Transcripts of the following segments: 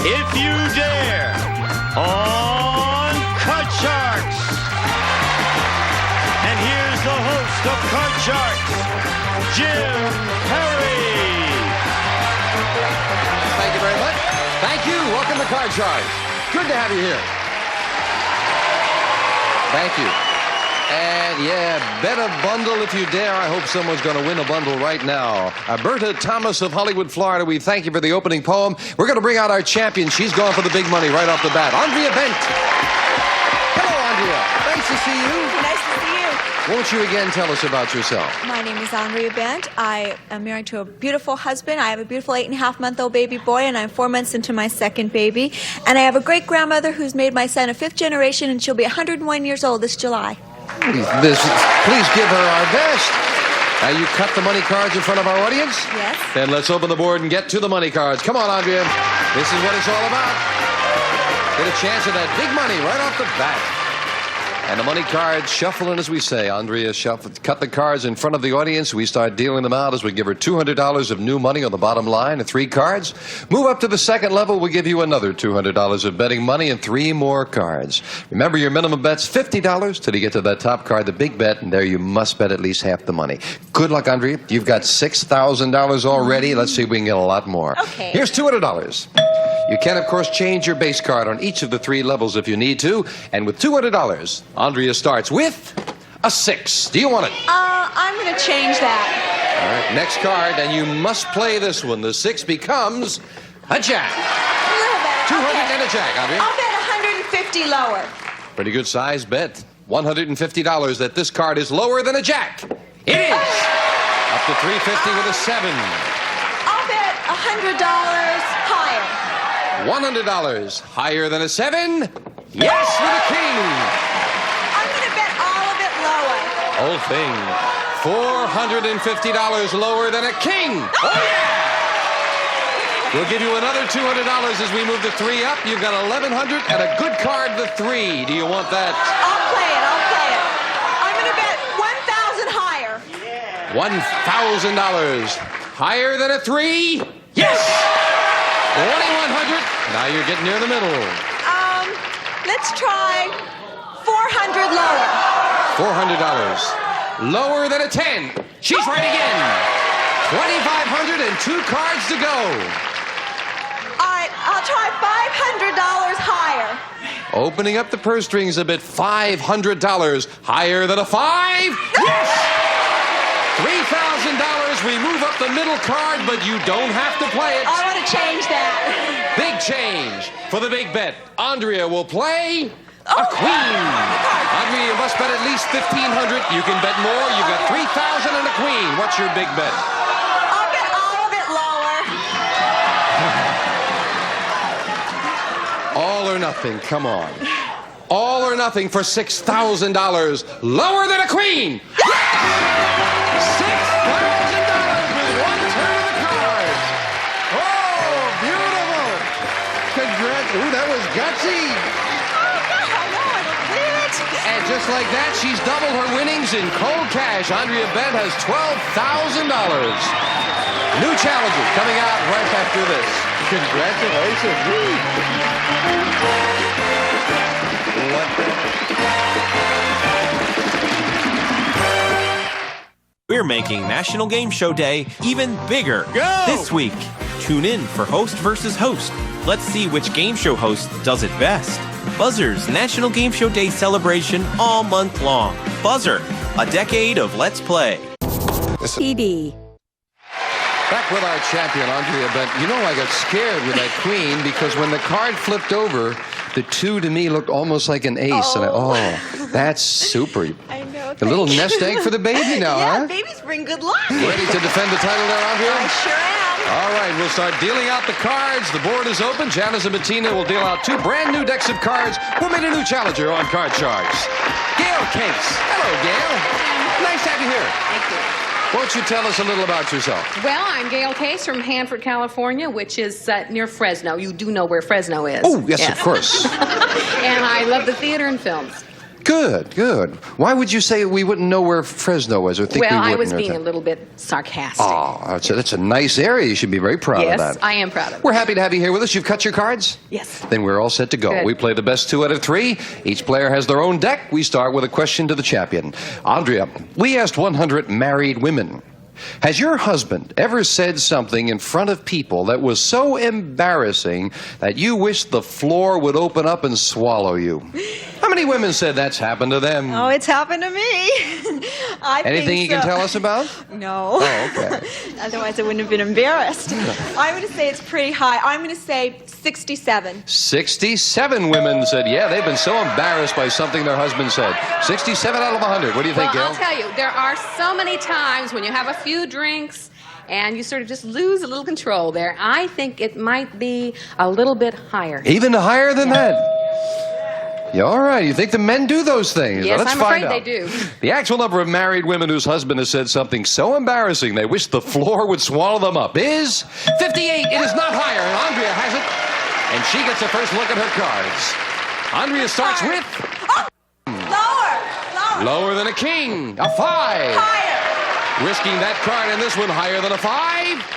If You Dare on Card Sharks. And here's the host of Card Sharks, Jim Perry. Thank you very much. Thank you. Welcome to Card Sharks. Good to have you here. Thank you. And yeah, bet a bundle if you dare. I hope someone's going to win a bundle right now. Berta Thomas of Hollywood, Florida, we thank you for the opening poem. We're going to bring out our champion. She's going for the big money right off the bat. Andrea Bent. Hello, Andrea. Nice to see you. Nice to see you. Won't you again tell us about yourself? My name is Andrea Bent. I am married to a beautiful husband. I have a beautiful 8.5-month-old baby boy, and I'm 4 months into my second baby. And I have a great-grandmother who's made my son a fifth generation, and she'll be 101 years old this July. Please give her our best. Now, you cut the money cards in front of our audience? Yes. Then let's open the board and get to the money cards. Come on, Andrea. This is what it's all about. Get a chance at that big money right off the bat. And the money cards shuffling as we say. Andrea cut the cards in front of the audience. We start dealing them out as we give her $200 of new money on the bottom line and 3 cards. Move up to the second level, we'll give you another $200 of betting money and 3 more cards. Remember, your minimum bet's $50 till you get to that top card, the big bet, and there you must bet at least half the money. Good luck, Andrea. You've got $6,000 already. Let's see if we can get a lot more. Okay. Here's $200. You can, of course, change your base card on each of the 3 levels if you need to. And with $200, Andrea starts with a 6. Do you want it? I'm going to change that. All right, next card, and you must play this one. The 6 becomes a jack. A little better. 200 and a jack, Andrea. I'll bet 150 lower. Pretty good size bet. $150 that this card is lower than a jack. It is. Up to $350 with a 7. I'll bet $100 higher. $100 higher than a 7. Yes, with a king. I'm going to bet all of it lower. Whole thing. $450 lower than a king. Oh, yeah! We'll give you another $200 as we move the 3 up. You've got $1,100 and a good card, the 3. Do you want that? I'll play it. I'm going to bet 1,000 higher. $1,000 higher than a 3. Yes! 2,100. Now you're getting near the middle. Let's try 400 lower. $400 lower than a 10. She's right again. 2,500 and 2 cards to go. All right, I'll try $500 higher. Opening up the purse strings a bit. $500 higher than a 5. Yes! $3,000. We move up the middle card, but you don't have to play it. I want to change that. Big change for the big bet. Andrea will play a queen. Andrea, you must bet at least $1,500. You can bet more. You've got $3,000 and a queen. What's your big bet? I'll bet all of it lower. All or nothing. Come on. All or nothing for $6,000. Lower than a queen. Ooh, that was gutsy. Oh, God, I know, I don't believe it. And just like that, she's doubled her winnings in cold cash. Andrea Bent has $12,000. New challenger coming out right after this. Congratulations. We're making National Game Show Day even bigger this week. Tune in for Host versus Host. Let's see which game show host does it best. Buzzr's National Game Show Day celebration all month long. Buzzer, a decade of Let's Play. PD. Back with our champion, Andrea Bent. You know, I got scared with that queen because when the card flipped over, the 2 to me looked almost like an ace. Oh. And that's super. I know. A little nest egg for the baby now, yeah, huh? babies bring good luck. Ready to defend the title there, Andrea? I sure am. All right, we'll start dealing out the cards. The board is open. Janice and Bettina will deal out 2 brand new decks of cards. We'll meet a new challenger on Card Sharks. Gail Case. Hello, Gail. Nice to have you here. Thank you. Won't you tell us a little about yourself? Well, I'm Gail Case from Hanford, California, which is near Fresno. You do know where Fresno is. Oh, yes, of course. And I love the theater and films. Good, good. Why would you say we wouldn't know where Fresno was, or think we Well, wouldn't? I was or being a think- little bit sarcastic. Oh, that's a nice area. You should be very proud of Yes, that. I am proud of it. We're happy to have you here with us. You've cut your cards? Yes. Then we're all set to go. Good. We play the best 2 out of 3. Each player has their own deck. We start with a question to the champion. Andrea, we asked 100 married women. Has your husband ever said something in front of people that was so embarrassing that you wish the floor would open up and swallow you? How many women said that's happened to them? Oh, it's happened to me. I Anything think you can so. tell us about? No. Oh, okay. Otherwise, I wouldn't have been embarrassed. I'm going to say it's pretty high. I'm going to say 67. 67 women said, yeah, they've been so embarrassed by something their husband said. 67 out of 100. What do you think, Well, Gail? I'll tell you, there are so many times when you have a few drinks and you sort of just lose a little control there. I think it might be a little bit higher. Even higher than that? Yeah, all right. You think the men do those things? Yes, Well, let's I'm find afraid out. they do. The actual number of married women whose husband has said something so embarrassing they wish the floor would swallow them up is 58. It is not higher, and Andrea has it. And she gets a first look at her cards. Andrea starts with Lower. lower than a king, a 5. Higher. Risking that card and this one higher than a 5.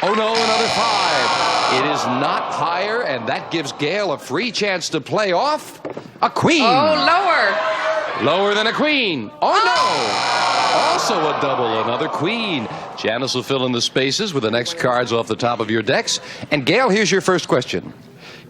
Oh no, another 5. It is not higher, and that gives Gail a free chance to play off a queen. Oh, lower. Lower than a queen. Oh no! Also a double, another queen. Janice will fill in the spaces with the next cards off the top of your decks. And Gail, here's your first question.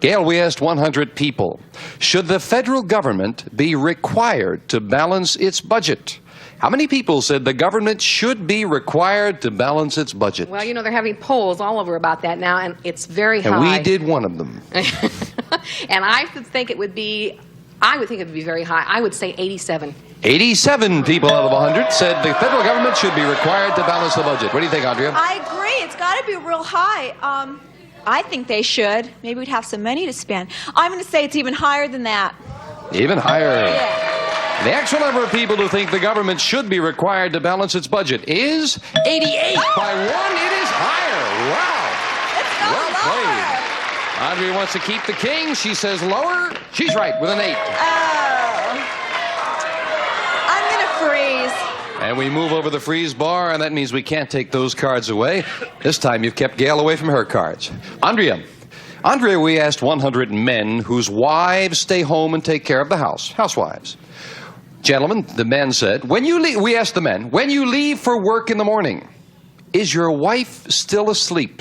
Gail, we asked 100 people, should the federal government be required to balance its budget? How many people said the government should be required to balance its budget? Well, you know, they're having polls all over about that now, and it's very high. And we did one of them. And I would think it would be very high. I would say 87. 87 people out of 100 said the federal government should be required to balance the budget. What do you think, Andrea? I agree. It's got to be real high. I think they should. Maybe we'd have some money to spend. I'm going to say it's even higher than that. Even higher. Yeah. The actual number of people who think the government should be required to balance its budget is 88. By 1, it is higher. Wow. Let's go Well lower. played. Andrea wants to keep the king. She says lower. She's right with an 8. Oh. I'm going to freeze. And we move over the freeze bar, and that means we can't take those cards away. This time you've kept Gail away from her cards. Andrea, we asked 100 men whose wives stay home and take care of the house. Housewives. Gentlemen, the men said, we asked the men, when you leave for work in the morning, is your wife still asleep?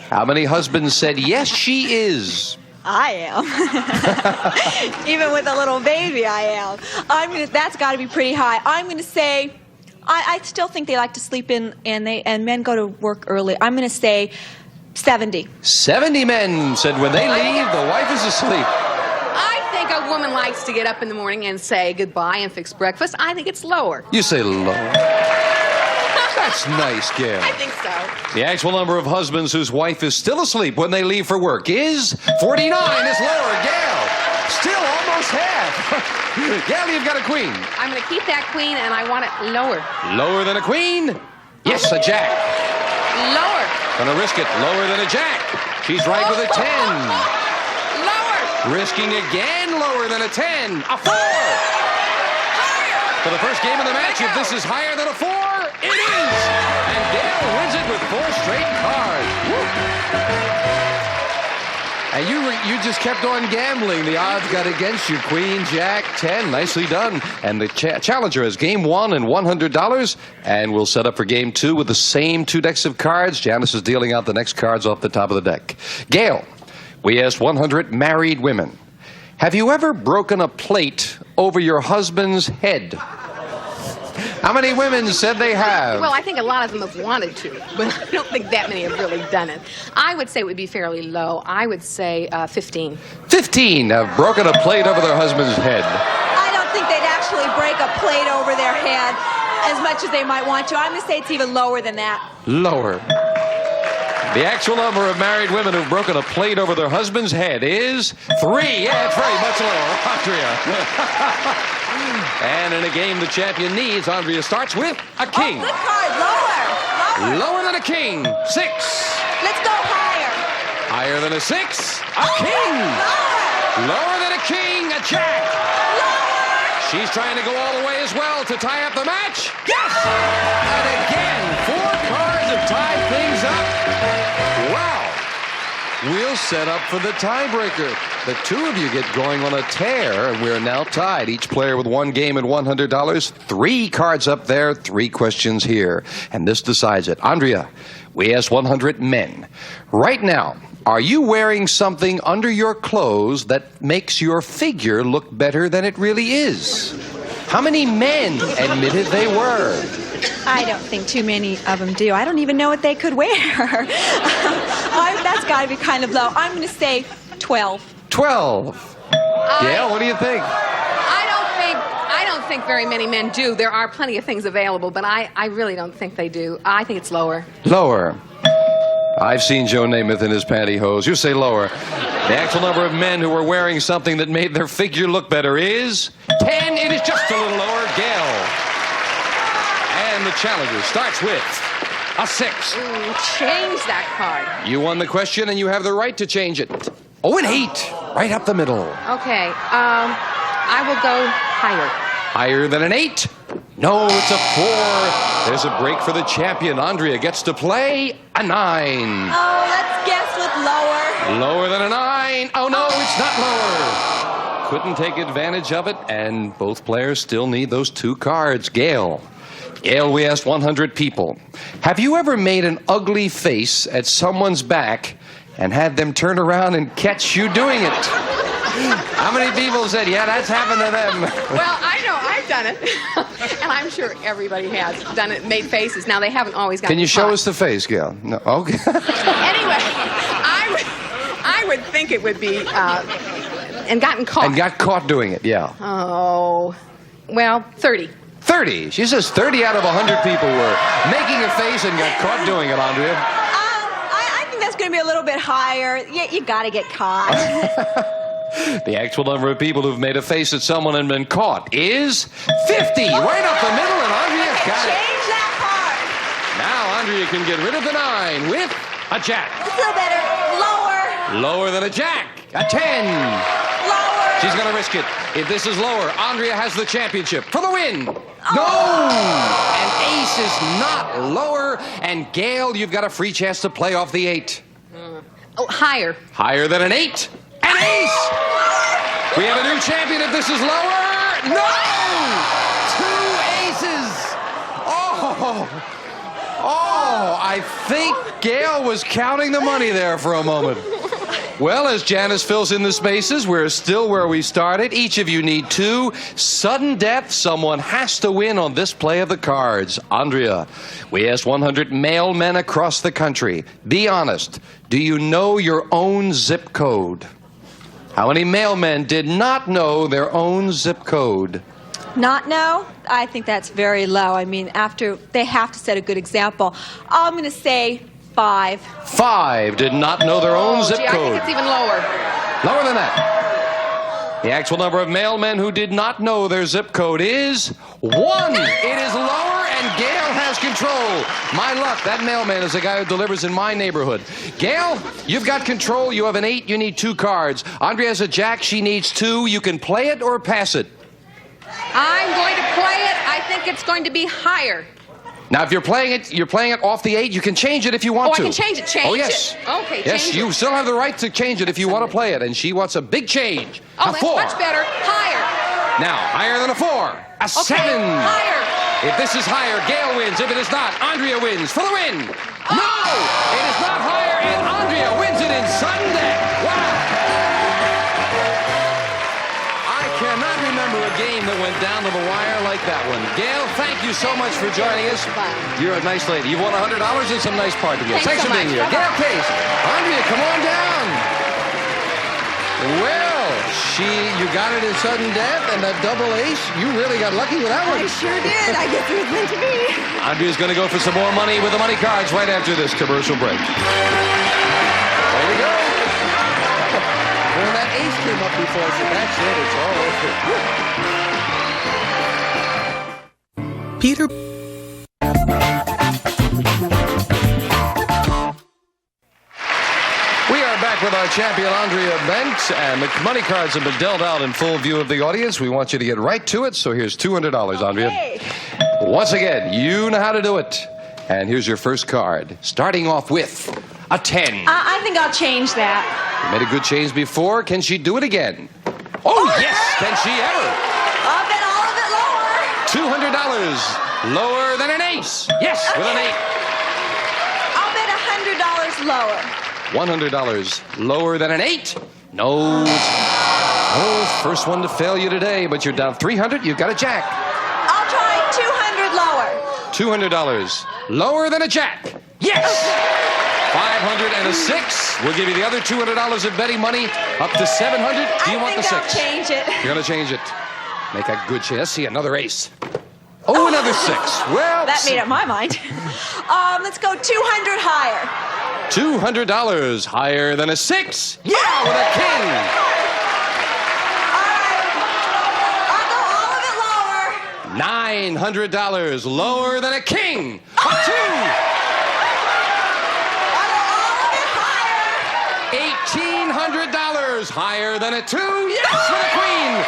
How many husbands said, yes, she is? I am. Even with a little baby, I am. That's got to be pretty high. I'm going to say, I still think they like to sleep in, and men go to work early. I'm going to say 70. 70 men said when they leave, the wife is asleep. I think a woman likes to get up in the morning and say goodbye and fix breakfast. I think it's lower. You say low. That's nice, Gail. I think so. The actual number of husbands whose wife is still asleep when they leave for work is 49. It's lower. Gail, still almost half. Gail, you've got a queen. I'm going to keep that queen, and I want it lower. Lower than a queen? Yes, a jack. Lower. Gonna risk it. Lower than a jack. She's right with a 10. Lower. Risking again, lower than a 10. A 4. For the first game of the match, if this is higher than a 4, it is! And Gail wins it with 4 straight cards. Woo. And you just kept on gambling. The odds got against you. Queen, Jack, 10. Nicely done. And the challenger has game 1 and $100. And we'll set up for game 2 with the same 2 decks of cards. Janice is dealing out the next cards off the top of the deck. Gail, we asked 100 married women. Have you ever broken a plate over your husband's head? How many women said they have? Well, I think a lot of them have wanted to, but I don't think that many have really done it. I would say it would be fairly low. I would say 15. 15 have broken a plate over their husband's head. I don't think they'd actually break a plate over their head as much as they might want to. I'm going to say it's even lower than that. Lower. The actual number of married women who've broken a plate over their husband's head is 3. Yeah, it's very much lower. Andrea. And in a game the champion needs, Andrea starts with a king. Oh, good card. Lower. Lower. Lower than a king. 6. Let's go higher. Higher than a 6. A king. Lower. Lower than a king. A jack. Lower. She's trying to go all the way as well to tie up the match. Yes! And again, 4 cards have tied things up. Wow. We'll set up for the tiebreaker. The 2 of you get going on a tear, and we're now tied. Each player with 1 game and $100. 3 cards up there, 3 questions here. And this decides it. Andrea, we asked 100 men. Right now, are you wearing something under your clothes that makes your figure look better than it really is? How many men admitted they were? I don't think too many of them do. I don't even know what they could wear. That's got to be kind of low. I'm going to say 12. 12. Gail, what do you think? I don't think very many men do. There are plenty of things available, but I really don't think they do. I think it's lower. Lower. I've seen Joe Namath in his pantyhose. You say lower. The actual number of men who were wearing something that made their figure look better is 10. It is just a little lower. Gail. And the challenger starts with a 6. Change that card. You won the question, and you have the right to change it. Oh, an 8. Right up the middle. Okay. I will go higher. Higher than an 8? No, it's a 4. There's a break for the champion. Andrea gets to play a 9. Oh, let's guess with lower. Lower than a 9. Oh, no, it's not lower. Couldn't take advantage of it, and both players still need those 2 cards. Gail. Gail, we asked 100 people. Have you ever made an ugly face at someone's back and had them turn around and catch you doing it? How many people said, yeah, that's happened to them? Well, I know I've done it. And I'm sure everybody has done it, made faces. Now, they haven't always gotten Can you show caught. us the face, Gail? No. Okay. Anyway, I would think it would be, and gotten caught. And got caught doing it, yeah. Oh, well, 30. 30. She says 30 out of 100 people were making a face and got caught doing it, Andrea. I think that's going to be a little bit higher. You got to get caught. The actual number of people who've made a face at someone and been caught is 50. Right up the middle, and Andrea got it. Change that card. Now Andrea can get rid of the 9 with a jack. It's a little better. Lower. Lower than a jack. A 10. Lower. She's going to risk it. If this is lower, Andrea has the championship for the win. No! An ace is not lower. And Gail, you've got a free chance to play off the 8. Oh, higher. Higher than an 8. An ace! We have a new champion if this is lower. No! 2 aces. Oh! Oh, I think Gail was counting the money there for a moment. Well, as Janice fills in the spaces, we're still where we started. Each of you need 2. Sudden death, someone has to win on this play of the cards. Andrea, we asked 100 male men across the country. Be honest, do you know your own zip code? How many male men did not know their own zip code? Not know? I think that's very low. I mean, they have to set a good example. I'm going to say 5. 5 did not know their own zip Gee, code. I think it's even lower. Lower than that. The actual number of male men who did not know their zip code is 1. It is lower, and Gail has control. My luck, that mailman is the guy who delivers in my neighborhood. Gail, you've got control. You have an 8. You need 2 cards. Andrea has a jack. She needs 2. You can play it or pass it. I'm going to play it. I think it's going to be higher. Now, if you're playing it off the 8, you can change it if you want to. I can change it. Oh, yes. It. Okay, yes, change you it. still have the right to change it if you want to play it, and she wants a big change. Oh, a that's 4. much better. Higher. Now, higher than a 4. A 7. Higher. If this is higher, Gail wins. If it is not, Andrea wins for the win. No! It is not higher, and Andrea wins it in sudden death. Wow! I cannot remember a game that went down to the wire like that one. Gail, thank you so much for joining us. You're a nice lady. You've won $100 and some nice party gifts. Thanks for so being much. here. Gail Case. Andrea, come on down. Well, you got it in sudden death, and that double ace, you really got lucky with that one. I sure did. I guess it was meant to be. Andrea's going to go for some more money with the money cards right after this commercial break. Way to go. Well, that ace came up before, so that's it. It's all over. Peter. We are back Back with our champion, Andrea Bent, and the money cards have been dealt out in full view of the audience. We want you to get right to it, so here's $200, Andrea. Okay. Once again, you know how to do it. And here's your first card, starting off with a 10. I think I'll change that. You made a good change before. Can she do it again? Oh, yes! Can she ever? I'll bet all of it lower. $200. Lower than an ace. Yes, with an 8. I'll bet $100 lower. $100 lower than an 8. No. Oh, first one to fail you today, but you're down $300. You've got a jack. I'll try $200 lower. $200 lower than a jack. Yes. 500 and a 6. We'll give you the other $200 of betting money up to 700. Do you want the 6? I'll change it. You're going to change it. Make a good chance. See, another ace. Oh, another 6. Well, That made up my mind. Let's go $200 higher. $200 higher than a 6. Yeah, with a king. I'll go all of it lower. $900 lower than a king. A 2. I'll go all of it higher. $1,800 higher than a 2. Yes, with a queen.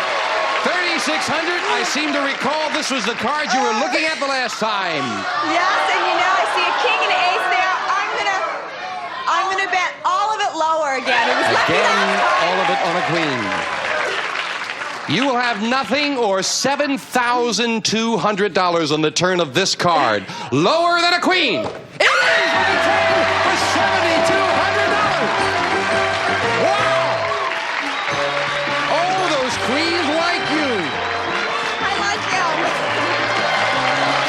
$3,600. I seem to recall this was the card you were looking at the last time. Yes, and you know, I see a king and an ace there. I'm gonna bet all of it lower again. It was lucky Again, last time. all of it on a queen. You will have nothing or $7,200 on the turn of this card. Lower than a queen. It is with a 10 for $7,200. Wow! Oh, those queens like you. I like him.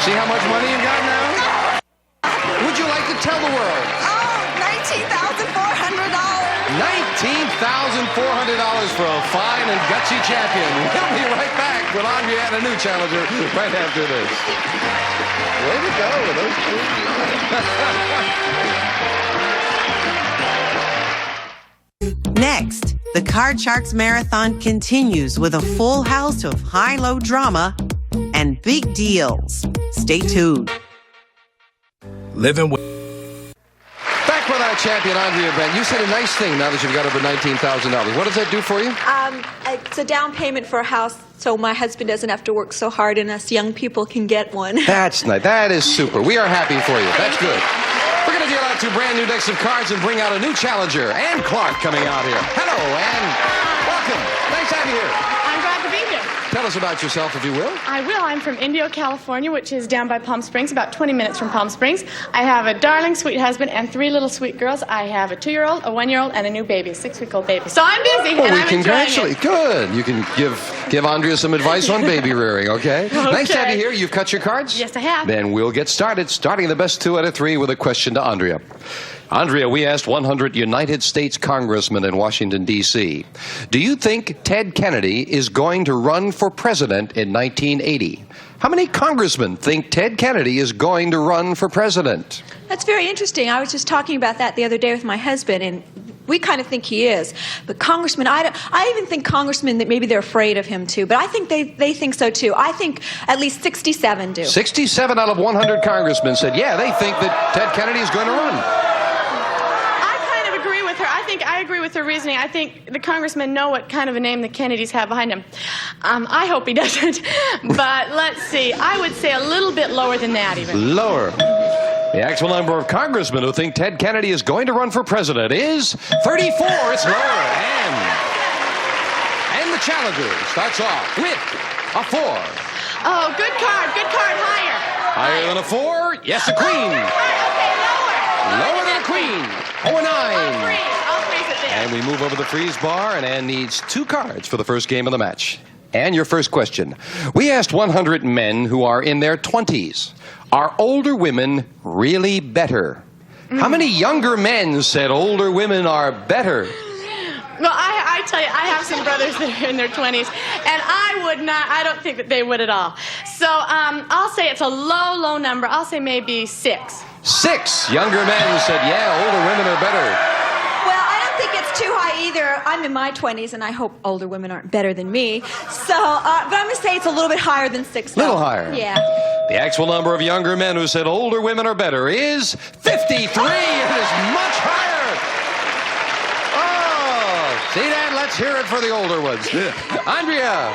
See how much money you got now? Would you like to tell the world? $19,400. $19,400 for a fine and gutsy champion. We'll be right back with Andrea and a new challenger right after this. Way to go with those two. Next, the Card Sharks Marathon continues with a full house of high-low drama and big deals. Stay tuned. Living with Back with our champion, Andrea Bent. You said a nice thing now that you've got over $19,000. What does that do for you? It's a down payment for a house, so my husband doesn't have to work so hard, and us young people can get one. That's nice. That is super. We are happy for you. That's good. We're going to deal out 2 brand new decks of cards and bring out a new challenger. Ann Clark coming out here. Hello, Ann. Welcome. Nice to have you here. I'm glad to be here. Tell us about yourself, if you will. I will. I'm from Indio, California, which is down by Palm Springs, about 20 minutes from Palm Springs. I have a darling, sweet husband and 3 little sweet girls. I have a 2-year-old, a 1-year-old, and a new baby, a 6-week-old baby. So I'm busy, and I'm congratulate. enjoying it. Good. You can give Andrea some advice on baby rearing, okay? Nice to have you here. You've cut your cards? Yes, I have. Then we'll get started, starting the best 2 out of 3 with a question to Andrea. Andrea, we asked 100 United States congressmen in Washington, D.C., do you think Ted Kennedy is going to run for president in 1980? How many congressmen think Ted Kennedy is going to run for president? That's very interesting. I was just talking about that the other day with my husband, and we kind of think he is. But congressmen, I even think congressmen that maybe they're afraid of him too. But I think they think so too. I think at least 67 do. 67 out of 100 congressmen said, yeah, they think that Ted Kennedy is going to run. I agree with her reasoning. I think the congressmen know what kind of a name the Kennedys have behind them. I hope he doesn't. But let's see. I would say a little bit lower than that even. Lower. The actual number of congressmen who think Ted Kennedy is going to run for president is 34. It's lower. And the challenger starts off with a 4. Oh, good card. Good card. Higher. Higher than a 4? Yes, a queen. Okay, lower. Lower than a queen. Oh, a 9. I'll freeze it there. And we move over the freeze bar, and Ann needs 2 cards for the first game of the match. And your first question. We asked 100 men who are in their 20s, are older women really better? How many younger men said older women are better? Well, I tell you, I have some brothers that are in their 20s, and I don't think that they would at all. So I'll say it's a low, low number. I'll say maybe 6. 6 younger men said, yeah, older women are better. Well, I don't think it's too high either. I'm in my 20s, and I hope older women aren't better than me. So, but I'm going to say it's a little bit higher than 6. Little higher. Yeah. The actual number of younger men who said older women are better is 53. It is much higher. Oh, See, Dan, let's hear it for the older ones. Andrea,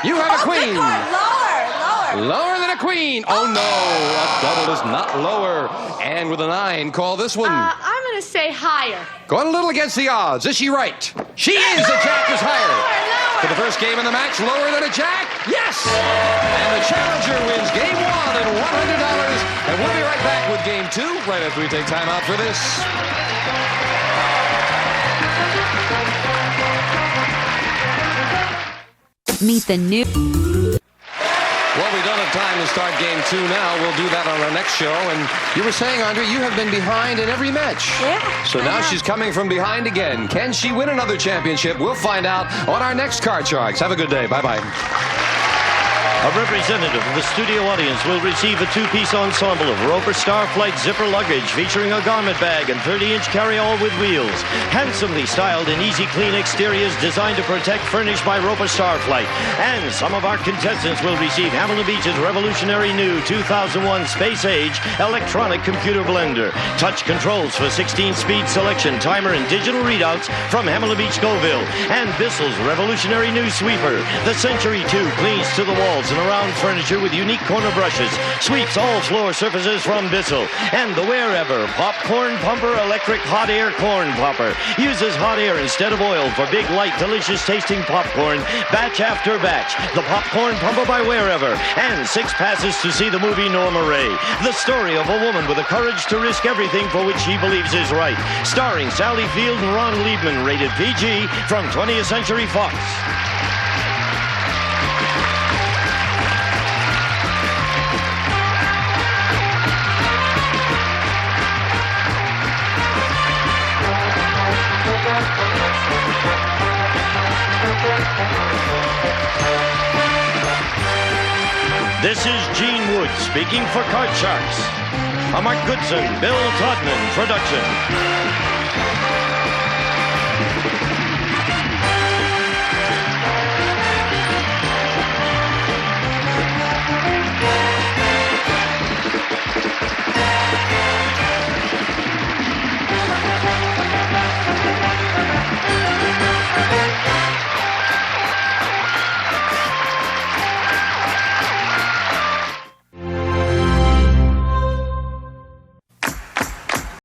you have a queen. Lower. Lower than a queen. Oh, no, a double is not lower. And with a 9, call this one. I'm going to say higher. Going a little against the odds. Is she right? She is. The jack is higher. Lower. For the first game in the match, lower than a jack? Yes! And the challenger wins game 1 and $100. And we'll be right back with game 2 right after we take time out for this. Meet the new... Well, we don't have time to start game 2 now. We'll do that on our next show. And you were saying, Andre, you have been behind in every match. Yeah. So now she's coming from behind again. Can she win another championship? We'll find out on our next Card Sharks. Have a good day. Bye-bye. A representative of the studio audience will receive a 2-piece ensemble of Roper Starflight zipper luggage featuring a garment bag and 30-inch carry-all with wheels. Handsomely styled in easy clean exteriors designed to protect, furnished by Roper Starflight. And some of our contestants will receive Hamilton Beach's revolutionary new 2001 Space Age electronic computer blender. Touch controls for 16-speed selection, timer, and digital readouts from Hamilton Beach Scoville. And Bissell's revolutionary new sweeper. The Century 2 cleans to the walls and around furniture with unique corner brushes, sweeps all floor surfaces from Bissell. And the Wherever Popcorn Pumper Electric Hot Air Corn Popper uses hot air instead of oil for big, light, delicious tasting popcorn, batch after batch. The Popcorn Pumper by Wherever, and 6 passes to see the movie Norma Ray. The story of a woman with the courage to risk everything for which she believes is right. Starring Sally Field and Ron Liebman, rated PG, from 20th Century Fox. This is Gene Wood speaking for Card Sharks. A Mark Goodson, Bill Todman production.